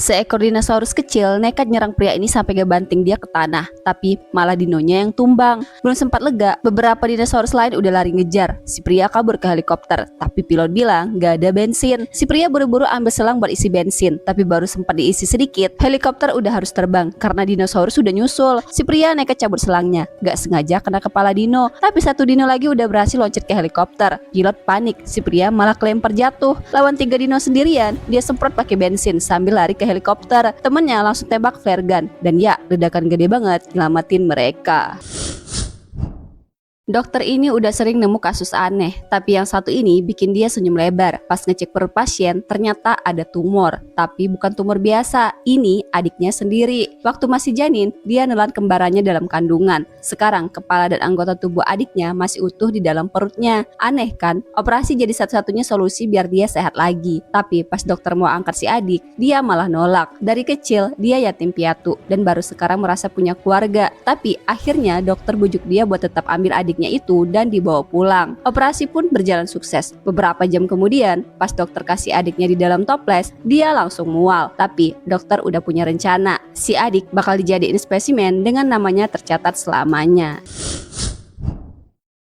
Seekor dinosaurus kecil nekat nyerang pria ini sampai ngebanting dia ke tanah, tapi malah dinonya yang tumbang. Belum sempat lega, beberapa dinosaurus lain udah lari ngejar. Si pria kabur ke helikopter, tapi pilot bilang gak ada bensin. Si pria buru-buru ambil selang buat isi bensin, tapi baru sempat diisi sedikit, helikopter udah harus terbang karena dinosaurus udah nyusul. Si pria nekat cabut selangnya, gak sengaja kena kepala dino, tapi satu dino lagi udah berhasil loncat ke helikopter. Pilot panik, si pria malah kelempar jatuh. Lawan 3 dino sendirian, dia semprot pakai bensin sambil lari ke helikopter. Temennya langsung tembak flare gun, dan ya, ledakan gede banget nyelamatin mereka. Dokter ini udah sering nemu kasus aneh, tapi yang satu ini bikin dia senyum lebar. Pas ngecek perut pasien, ternyata ada tumor, tapi bukan tumor biasa. Ini adiknya sendiri. Waktu masih janin, dia nelan kembarannya dalam kandungan. Sekarang kepala dan anggota tubuh adiknya masih utuh di dalam perutnya. Aneh kan? Operasi jadi satu-satunya solusi biar dia sehat lagi. Tapi pas dokter mau angkat si adik, dia malah nolak. Dari kecil, dia yatim piatu dan baru sekarang merasa punya keluarga. Tapi akhirnya dokter bujuk dia buat tetap ambil adik itu dan dibawa pulang. Operasi pun berjalan sukses. Beberapa jam kemudian, pas dokter kasih adiknya di dalam toples, dia langsung mual. Tapi dokter udah punya rencana. Si adik bakal dijadiin spesimen dengan namanya tercatat selamanya.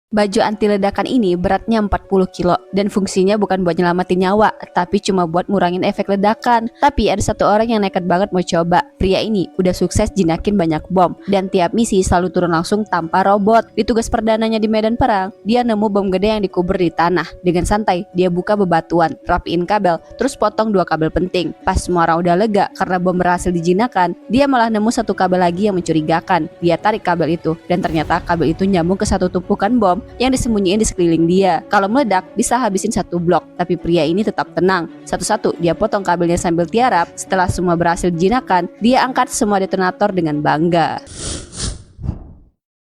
Baju anti ledakan ini beratnya 40 kilo dan fungsinya bukan buat nyelamatin nyawa, tapi cuma buat ngurangin efek ledakan. Tapi ada satu orang yang nekat banget mau coba. Pria ini udah sukses jinakin banyak bom dan tiap misi selalu turun langsung tanpa robot. Di tugas perdananya di medan perang, dia nemu bom gede yang dikubur di tanah. Dengan santai, dia buka bebatuan, rapiin kabel, terus potong 2 kabel penting. Pas semua orang udah lega karena bom berhasil dijinakan, dia malah nemu satu kabel lagi yang mencurigakan. Dia tarik kabel itu dan ternyata kabel itu nyambung ke satu tumpukan bom yang disembunyiin di sekeliling dia. Kalau meledak bisa habisin satu blok, tapi pria ini tetap tenang. Satu-satu dia potong kabelnya sambil tiarap. Setelah semua berhasil dijinakan, dia angkat semua detonator dengan bangga.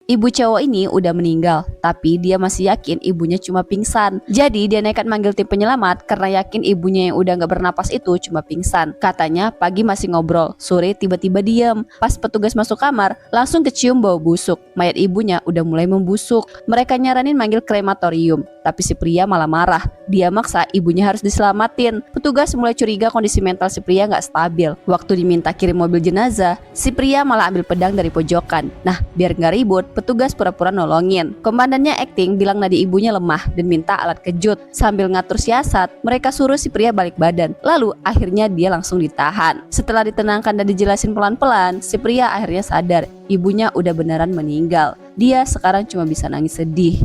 Ibu cowok ini udah meninggal, tapi dia masih yakin ibunya cuma pingsan. Jadi dia nekat manggil tim penyelamat karena yakin ibunya yang udah gak bernapas itu cuma pingsan. Katanya pagi masih ngobrol, sore tiba-tiba diem. Pas petugas masuk kamar, langsung kecium bau busuk. Mayat ibunya udah mulai membusuk. Mereka nyaranin manggil krematorium, tapi si pria malah marah. Dia maksa ibunya harus diselamatin. Petugas mulai curiga kondisi mental si pria gak stabil. Waktu diminta kirim mobil jenazah, si pria malah ambil pedang dari pojokan. Nah, biar gak ribut, petugas pura-pura nolongin. Komandannya acting bilang nadi ibunya lemah dan minta alat kejut. Sambil ngatur siasat, mereka suruh si pria balik badan. Lalu akhirnya dia langsung ditahan. Setelah ditenangkan dan dijelasin pelan-pelan, si pria akhirnya sadar ibunya udah beneran meninggal. Dia sekarang cuma bisa nangis sedih.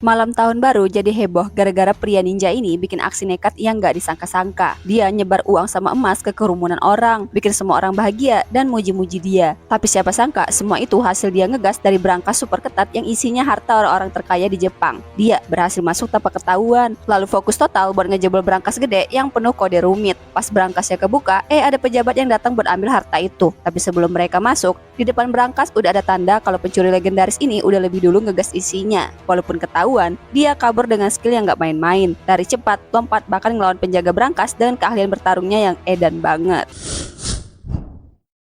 Malam tahun baru jadi heboh gara-gara pria ninja ini bikin aksi nekat yang gak disangka-sangka. Dia nyebar uang sama emas ke kerumunan orang, bikin semua orang bahagia dan muji-muji dia. Tapi siapa sangka semua itu hasil dia ngegas dari berangkas super ketat yang isinya harta orang-orang terkaya di Jepang. Dia berhasil masuk tanpa ketahuan, lalu fokus total buat ngejebol berangkas gede yang penuh kode rumit. Pas berangkasnya kebuka, ada pejabat yang datang buat ambil harta itu. Tapi sebelum mereka masuk, di depan berangkas udah ada tanda kalau pencuri legendaris ini udah lebih dulu ngegas isinya. Walaupun ketahuan, dia kabur dengan skill yang gak main-main. Lari cepat, lompat, bahkan ngelawan penjaga berangkas dengan keahlian bertarungnya yang edan banget.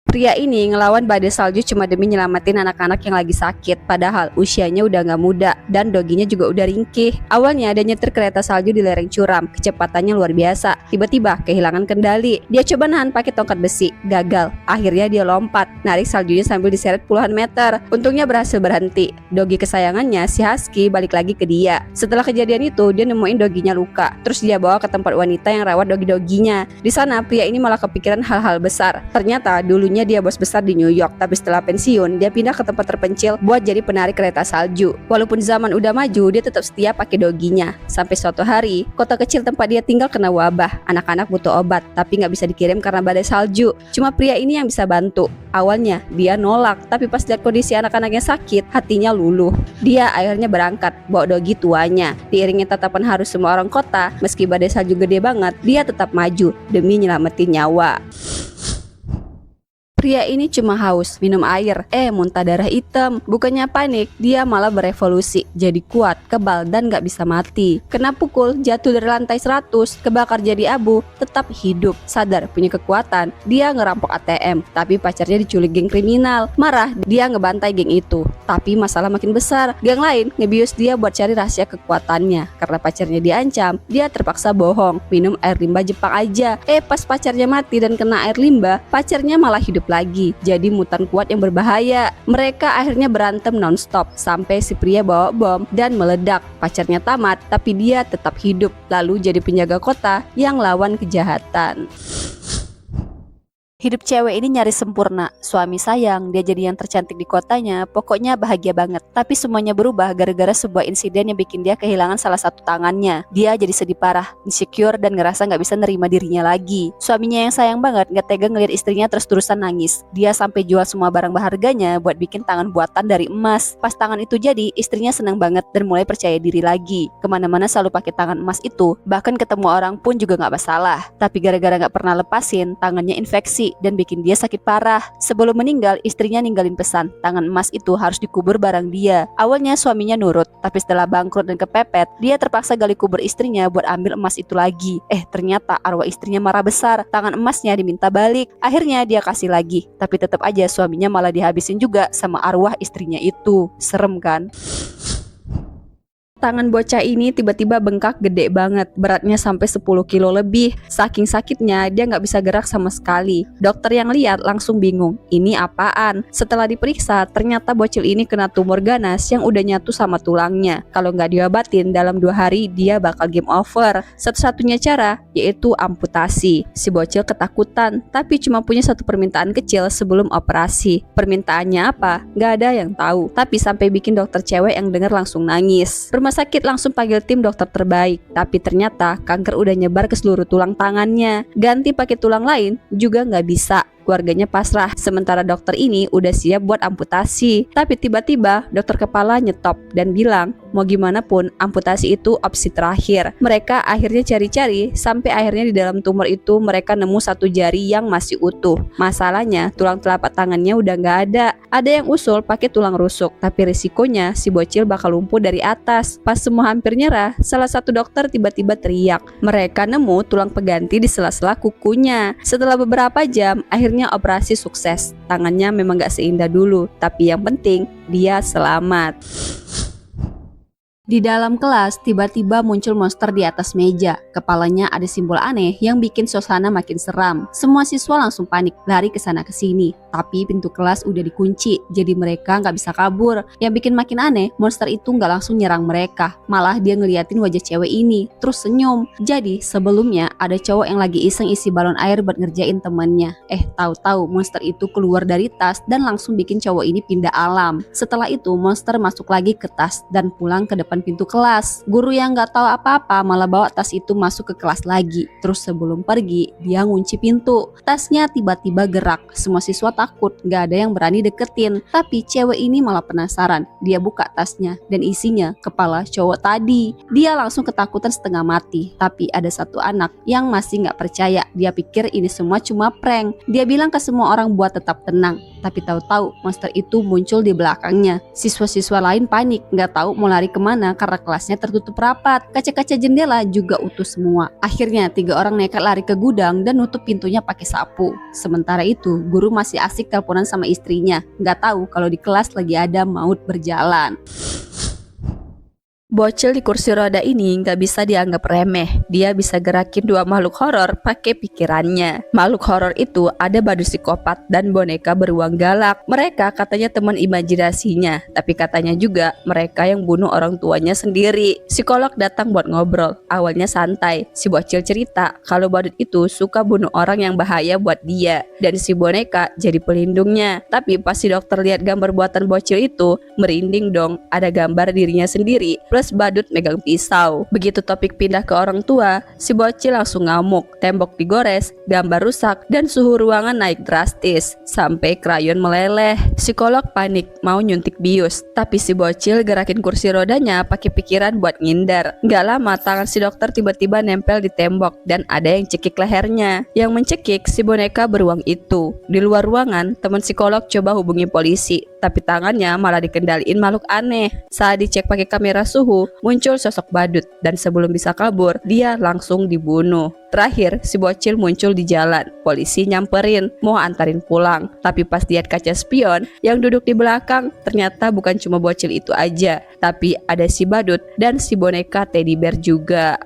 Pria ini ngelawan badai salju cuma demi nyelamatin anak-anak yang lagi sakit. Padahal usianya udah gak muda dan doginya juga udah ringkih. Awalnya dia nyetir kereta salju di lereng curam, kecepatannya luar biasa. Tiba-tiba kehilangan kendali. Dia coba nahan pakai tongkat besi, gagal. Akhirnya dia lompat, narik saljunya sambil diseret puluhan meter. Untungnya berhasil berhenti. Dogi kesayangannya, si Husky, balik lagi ke dia. Setelah kejadian itu, dia nemuin doginya luka. Terus dia bawa ke tempat wanita yang rawat dogi-doginya. Di sana pria ini malah kepikiran hal-hal besar. Ternyata dulunya dia bos besar di New York, tapi setelah pensiun dia pindah ke tempat terpencil buat jadi penarik kereta salju. Walaupun zaman udah maju, dia tetap setia pakai doginya. Sampai suatu hari, kota kecil tempat dia tinggal kena wabah. Anak-anak butuh obat, tapi nggak bisa dikirim karena badai salju. Cuma pria ini yang bisa bantu. Awalnya dia nolak, tapi pas lihat kondisi anak-anaknya sakit, hatinya luluh. Dia akhirnya berangkat bawa dogi tuanya. Diiringi tatapan haru semua orang kota, meski badai salju gede banget, dia tetap maju demi nyelamatin nyawa. Pria ini cuma haus, minum air, muntah darah hitam. Bukannya panik, dia malah berevolusi, jadi kuat, kebal, dan gak bisa mati. Kena pukul, jatuh dari lantai 100, kebakar jadi abu, tetap hidup, sadar, punya kekuatan. Dia ngerampok ATM, tapi pacarnya diculik geng kriminal. Marah, dia ngebantai geng itu. Tapi masalah makin besar, geng lain ngebius dia buat cari rahasia kekuatannya. Karena pacarnya diancam, dia terpaksa bohong, minum air limbah Jepang aja. Pas pacarnya mati dan kena air limbah, pacarnya malah hidup lagi, jadi mutan kuat yang berbahaya. Mereka akhirnya berantem nonstop sampai si pria bawa bom dan meledak. Pacarnya tamat, tapi dia tetap hidup, lalu jadi penjaga kota yang lawan kejahatan. Hidup cewek ini nyaris sempurna, suami sayang, dia jadi yang tercantik di kotanya, pokoknya bahagia banget. Tapi semuanya berubah gara-gara sebuah insiden yang bikin dia kehilangan salah satu tangannya. Dia jadi sedih parah, insecure, dan ngerasa gak bisa nerima dirinya lagi. Suaminya yang sayang banget gak tega ngeliat istrinya terus-terusan nangis. Dia sampai jual semua barang berharganya buat bikin tangan buatan dari emas. Pas tangan itu jadi, istrinya senang banget dan mulai percaya diri lagi. Kemana-mana selalu pakai tangan emas itu, bahkan ketemu orang pun juga gak masalah. Tapi gara-gara gak pernah lepasin, tangannya infeksi dan bikin dia sakit parah. Sebelum meninggal, istrinya ninggalin pesan, tangan emas itu harus dikubur bareng dia. Awalnya suaminya nurut, tapi setelah bangkrut dan kepepet, dia terpaksa gali kubur istrinya buat ambil emas itu lagi. Ternyata arwah istrinya marah besar, tangan emasnya diminta balik. Akhirnya dia kasih lagi, tapi tetap aja suaminya malah dihabisin juga sama arwah istrinya itu. Serem kan? Tangan bocah ini tiba-tiba bengkak gede banget, beratnya sampai 10 kilo lebih. Saking sakitnya dia gak bisa gerak sama sekali. Dokter yang lihat langsung bingung, ini apaan? Setelah diperiksa, ternyata bocil ini kena tumor ganas yang udah nyatu sama tulangnya. Kalau gak diobatin, dalam 2 hari dia bakal game over. Satu-satunya cara yaitu amputasi. Si bocil ketakutan, tapi cuma punya satu permintaan kecil sebelum operasi. Permintaannya apa? Gak ada yang tahu. Tapi sampai bikin dokter cewek yang denger langsung nangis. Rumah sakit langsung panggil tim dokter terbaik, tapi ternyata kanker udah nyebar ke seluruh tulang tangannya. Ganti pakai tulang lain juga nggak bisa. Keluarganya pasrah, sementara dokter ini udah siap buat amputasi. Tapi tiba-tiba dokter kepala nyetop dan bilang, mau gimana pun amputasi itu opsi terakhir. Mereka akhirnya cari-cari, sampai akhirnya di dalam tumor itu mereka nemu satu jari yang masih utuh. Masalahnya tulang telapak tangannya udah nggak ada. Ada yang usul pakai tulang rusuk, tapi risikonya si bocil bakal lumpuh dari atas. Pas semua hampir nyerah, salah satu dokter tiba-tiba teriak. Mereka nemu tulang pengganti di sela-sela kukunya. Setelah beberapa jam, akhirnya operasi sukses. Tangannya memang gak seindah dulu, tapi yang penting dia selamat. Di dalam kelas, tiba-tiba muncul monster di atas meja. Kepalanya ada simbol aneh yang bikin suasana makin seram. Semua siswa langsung panik, lari ke sana ke sini. Tapi pintu kelas udah dikunci, jadi mereka nggak bisa kabur. Yang bikin makin aneh, monster itu nggak langsung nyerang mereka. Malah dia ngeliatin wajah cewek ini, terus senyum. Jadi sebelumnya ada cowok yang lagi iseng isi balon air buat ngerjain temannya. Tahu-tahu monster itu keluar dari tas dan langsung bikin cowok ini pindah alam. Setelah itu monster masuk lagi ke tas dan pulang ke depan pintu kelas. Guru yang nggak tahu apa-apa malah bawa tas itu masuk ke kelas lagi. Terus sebelum pergi, dia ngunci pintu. Tasnya tiba-tiba gerak. Semua siswa takut, nggak ada yang berani deketin. Tapi cewek ini malah penasaran. Dia buka tasnya dan isinya kepala cowok tadi. Dia langsung ketakutan setengah mati. Tapi ada satu anak yang masih nggak percaya. Dia pikir ini semua cuma prank. Dia bilang ke semua orang buat tetap tenang. Tapi tahu-tahu monster itu muncul di belakangnya. Siswa-siswa lain panik, nggak tahu mau lari kemana karena kelasnya tertutup rapat. Kaca-kaca jendela juga utuh semua. Akhirnya 3 orang nekat lari ke gudang dan nutup pintunya pakai sapu. Sementara itu guru masih asik teleponan sama istrinya. Nggak tahu kalau di kelas lagi ada maut berjalan. Bocil di kursi roda ini nggak bisa dianggap remeh. Dia bisa gerakin 2 makhluk horor pakai pikirannya. Makhluk horor itu ada badut psikopat dan boneka beruang galak. Mereka katanya teman imajinasinya, tapi katanya juga mereka yang bunuh orang tuanya sendiri. Psikolog datang buat ngobrol. Awalnya santai. Si bocil cerita kalau badut itu suka bunuh orang yang bahaya buat dia, dan si boneka jadi pelindungnya. Tapi pas si dokter lihat gambar buatan bocil itu, merinding dong. Ada gambar dirinya sendiri plus badut megang pisau. Begitu topik pindah ke orang tua, si bocil langsung ngamuk, tembok digores, gambar rusak, dan suhu ruangan naik drastis, sampai krayon meleleh. Psikolog panik, mau nyuntik bius, tapi si bocil gerakin kursi rodanya pakai pikiran buat ngindar. Gak lama tangan si dokter tiba-tiba nempel di tembok, dan ada yang cekik lehernya. Yang mencekik si boneka beruang itu. Di luar ruangan, teman psikolog coba hubungi polisi, tapi tangannya malah dikendaliin makhluk aneh. Saat dicek pakai kamera suhu, muncul sosok badut, dan sebelum bisa kabur, dia langsung dibunuh. Terakhir, si bocil muncul di jalan. Polisi nyamperin, mau antarin pulang. Tapi pas lihat kaca spion, yang duduk di belakang, ternyata bukan cuma bocil itu aja, tapi ada si badut dan si boneka teddy bear juga.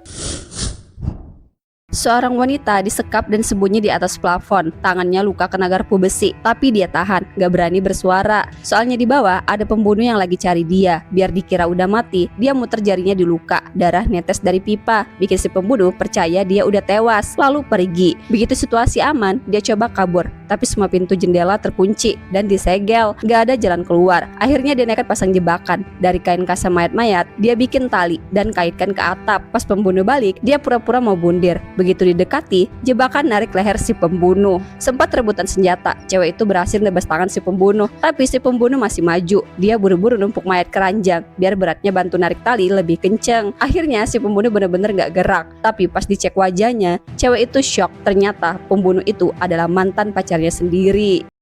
Seorang wanita disekap dan sembunyi di atas plafon, tangannya luka kena garpu besi, tapi dia tahan, gak berani bersuara. Soalnya di bawah ada pembunuh yang lagi cari dia. Biar dikira udah mati, dia muter jarinya di luka, darah netes dari pipa, bikin si pembunuh percaya dia udah tewas, lalu pergi. Begitu situasi aman, dia coba kabur, tapi semua pintu jendela terkunci dan disegel, gak ada jalan keluar. Akhirnya dia nekat pasang jebakan. Dari kain kasa mayat-mayat, dia bikin tali dan kaitkan ke atap. Pas pembunuh balik, dia pura-pura mau bundir. Begitu didekati, jebakan narik leher si pembunuh. Sempat rebutan senjata, cewek itu berhasil nebas tangan si pembunuh, tapi si pembunuh masih maju. Dia buru-buru numpuk mayat keranjang, biar beratnya bantu narik tali lebih kenceng. Akhirnya si pembunuh bener-bener gak gerak, tapi pas dicek wajahnya, cewek itu shock. Ternyata pembunuh itu adalah mantan pacarnya sendiri.